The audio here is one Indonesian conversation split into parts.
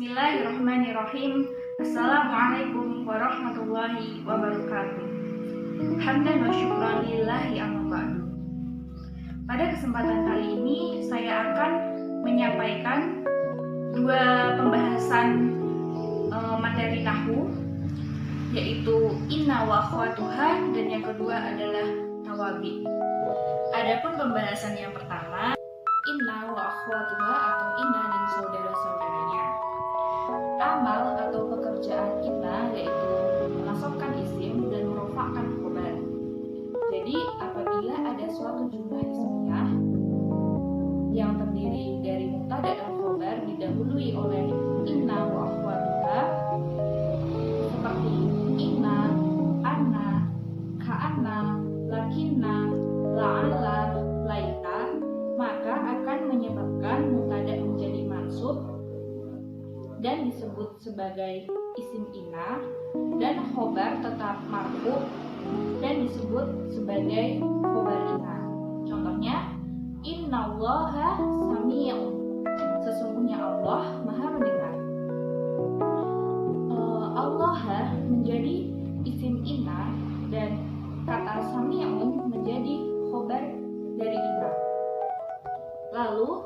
Bismillahirrahmanirrahim. Assalamualaikum warahmatullahi wabarakatuh. Hamdan wa syukran lillahi amma ba'du. Pada kesempatan kali ini saya akan menyampaikan dua pembahasan materi nahwu, yaitu inna wa akhwatuha dan yang kedua adalah tawabi. Adapun pembahasan yang pertama, inna wa akhwatuha atau inna dan saudara-saudaranya. Amal atau pekerjaan inna yaitu menasabkan isim dan merofakkan khobar. Jadi apabila ada suatu jumlah ismiyah yang terdiri dari mubtada dan khobar didahului oleh inna wa akhwatuha seperti inna, anna, ka'anna, lakinna, la'alla, laita, maka akan menyebabkan mubtada menjadi mansub dan disebut sebagai isim inna, dan khobar tetap marfu dan disebut sebagai khobar inna. Contohnya, innallaha sami'un, sesungguhnya Allah maha mendengar. Allah menjadi isim inna dan kata sami'un menjadi khobar dari inna. Lalu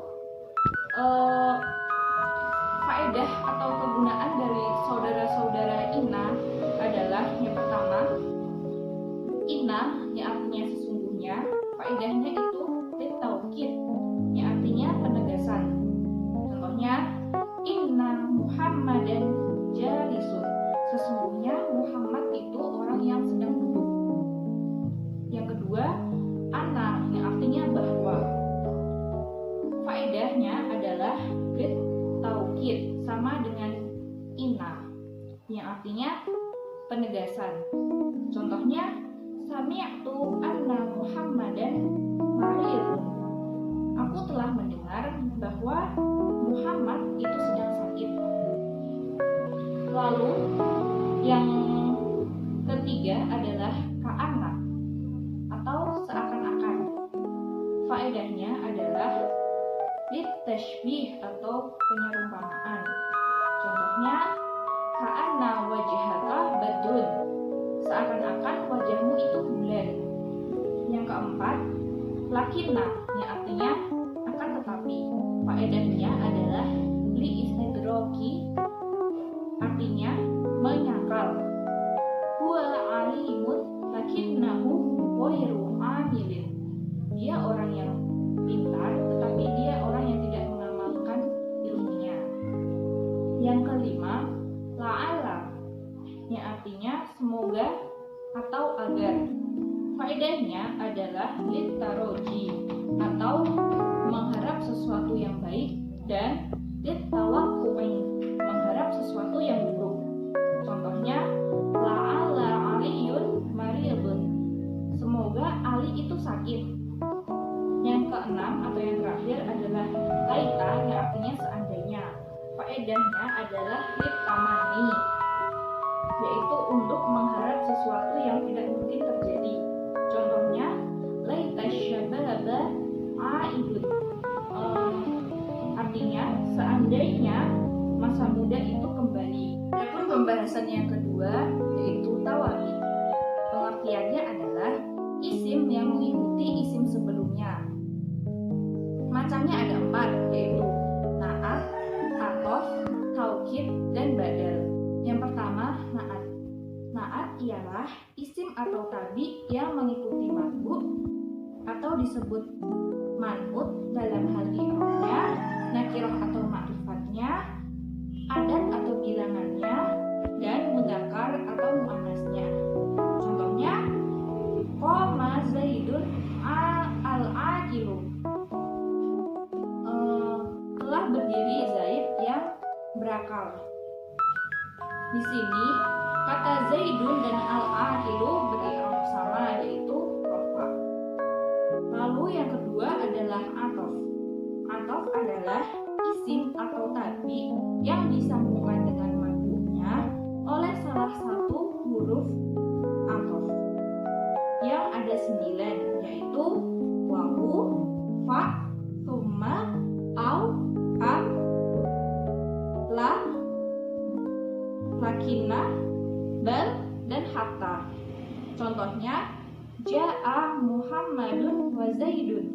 faedah atau kegunaan dari saudara-saudara inna adalah yang pertama, inna yang artinya sesungguhnya, faedahnya itu taukid yang artinya penegasan. Contohnya, inna Muhammadan jalisun, sesungguhnya Muhammad itu orang yang sedang duduk. Yang kedua, anna yang artinya bahwa, faedahnya adalah taukid sama dengan inna yang artinya penegasan. Contohnya, sami'tu anna Muhammadan maridun, aku telah mendengar bahwa Muhammad itu sedang sakit. Lalu yang ketiga adalah ka'anna atau seakan-akan. Faedahnya adalah litashbih atau penyerumpamaan. Contohnya, ka'anna wajhaka badrun, seakan-akan wajahmu itu bulan. Yang keempat, lakinna yang artinya akan tetapi. Faedahnya adalah li istidroki, artinya menyangkal. Huwa alimun lakinnahu ghairu amilin, dia orang yang pintar tetapi dia orang yang tidak mengamalkan ilmunya. Yang kelima, la'ala yang artinya semoga atau agar. Faedahnya adalah litaroji atau mengharap sesuatu yang baik, dan litawakku'i mengharap sesuatu yang buruk. Contohnya, la'ala aliyun maridun, semoga Ali itu sakit. Yang keenam atau yang terakhir adalah laita yang artinya seandainya. Faedahnya adalah litamani, yaitu untuk mengharap sesuatu yang tidak mungkin terjadi. Contohnya, laita syababa aidun, artinya seandainya masa muda itu kembali. Adapun pembahasan yang kedua yaitu tawabi. Pengertiannya adalah isim yang mengikuti isim sebelumnya. Macamnya ada 4, yaitu na'at, atof, taukid, dan badal. Yang pertama, na'at. Na'at ialah isim atau tabi yang mengikuti matbu atau disebut man'ut dalam hal i'rabnya, nakirah atau ma'rifatnya, adat atau bilangannya, dan mudzakkar atau muannasnya. Contohnya, qama zaidun al-aqilu, telah berdiri Zaid yang berakal. Di sini kata zaidun dan al-aqilu beri'rab sama, yaitu rafa. Lalu yang kedua adalah atof. Atof adalah isim atau tabi yang disambungkan dengan matbu'nya oleh salah satu huruf atof yang ada 9, yaitu wawu, fa, thumma, au, am, la, lakinna, bal, dan hatta. Contohnya ja'a Muhammadun wa Zaidun.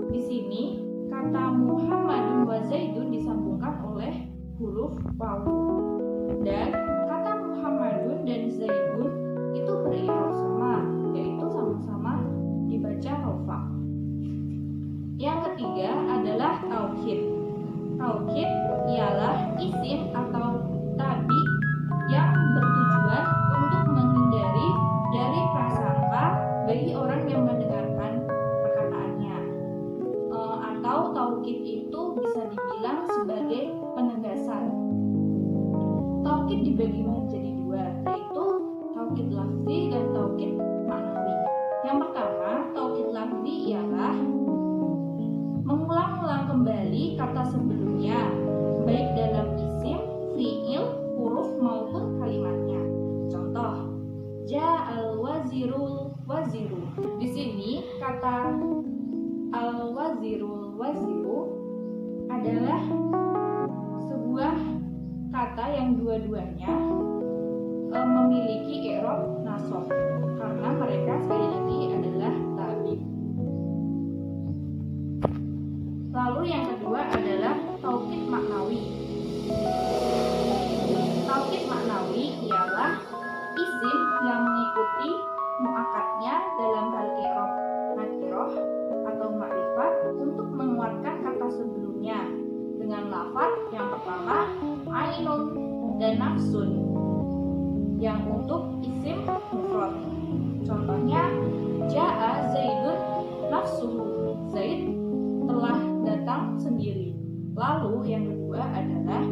Di sini kata Muhammadun wa Zaidun disambungkan oleh huruf wawu. Dan kata Muhammadun dan Zaidun itu beri'rab sama, yaitu sama-sama dibaca rofa. Yang ketiga adalah tauhid. Tauhid ialah isim atau tabi yang bertujuan untuk menghindari dari prasangka bagi orang yang mendengarkan perkataannya. Atau tauhid itu bisa dibilang sebagai penegasan. Tauhid dibagi menjadi dua, yaitu tauhid lafzi dan tauhid maknawi. Yang pertama, tauhid lafzi ialah mengulang-ulang kembali kata sebelumnya, baik dalam isim, fiil, huruf maupun kalimatnya. Contoh, ja'al wazirul waziru. Di sini kata al wazirul waziru adalah sebuah kata yang dua-duanya memiliki i'rab nasab karena mereka sekali lagi adalah tabi. Lalu yang kedua adalah tauhid maknawi. Tauhid maknawi ialah isim yang mengikuti mu'akadnya dalam hal i'rab nakirah atau ma'rifat untuk menguatkan kata sebelumnya dengan lafaz yang pertama ainun dan nafsun yang untuk isim mufrad. Contohnya ja'a Zaidun nafsuhu. Zaid telah datang sendiri. Lalu yang kedua adalah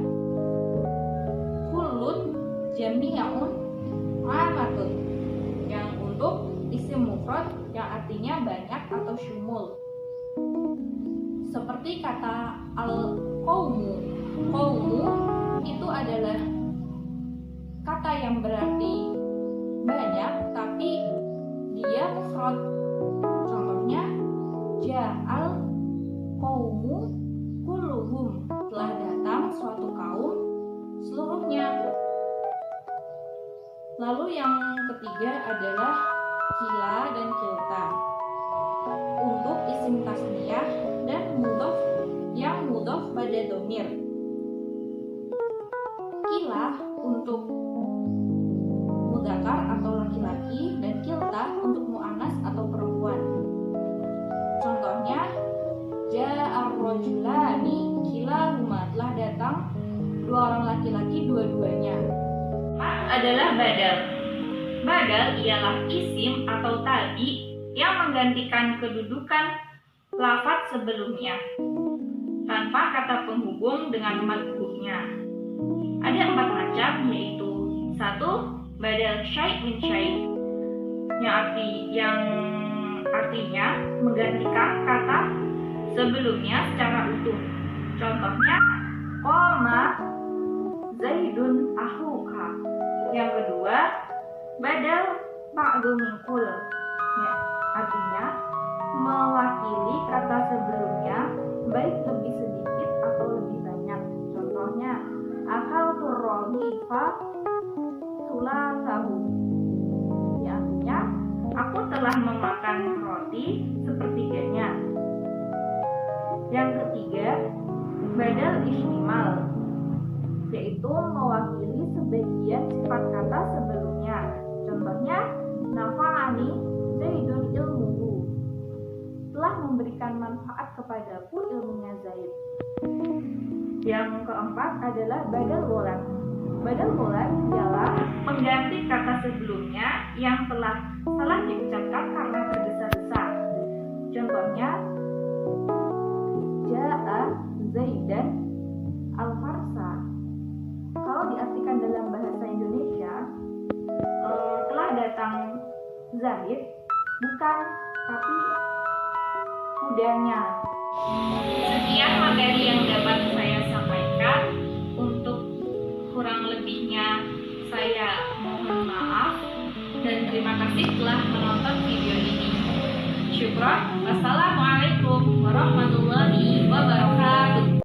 kullun jami'un amatun yang untuk isim mufrad yang artinya banyak atau syumul. Seperti kata al-qaumu. Qaumu itu adalah kata yang berarti banyak tapi dia mufrad. Contohnya ja'al qaumu kulluhum, telah datang suatu kaum seluruhnya. Lalu yang ketiga adalah kila dan kilta untuk isim tasniyah dan mudhof yang mudhof pada dhamir. Kila untuk mudzakkar atau laki-laki dan kilta untuk muannas atau perempuan. Contohnya ja'ar rajulani kilahuma, telah datang dua orang laki-laki dua-duanya. Adalah badal. Badal ialah isim atau tabi yang menggantikan kedudukan lafaz sebelumnya tanpa kata penghubung dengan madhufnya. Ada 4 macam, yaitu 1. Badal syai' min syai' yang artinya menggantikan kata sebelumnya secara utuh. Contohnya qama Zaidun ahuka. Yang kedua, badal ba'du min kul, artinya mewakili kata sebelumnya baik lebih sedikit atau lebih banyak. Contohnya akal turrohifa sulasahu, artinya aku telah memakan roti sepertiganya. Yang ketiga, badal istimal, yaitu mewakili sebagian sifat kata sebelumnya. Contohnya nafa'ani Zaidun ilmuhu, telah memberikan manfaat kepadaku ilmunya Zaid. Yang keempat adalah badal gholan. Badal gholan ialah mengganti kata sebelumnya yang telah salah diucapkan karena tergesa-gesa. Contohnya ja'a Zaidan al-farsa. Kalau diartikan dalam bahasa Indonesia, telah datang Zaid, bukan, tapi kudanya. Sekian materi yang dapat saya sampaikan. Untuk kurang lebihnya saya mohon maaf dan terima kasih telah menonton video ini. Syukron. Wassalamualaikum.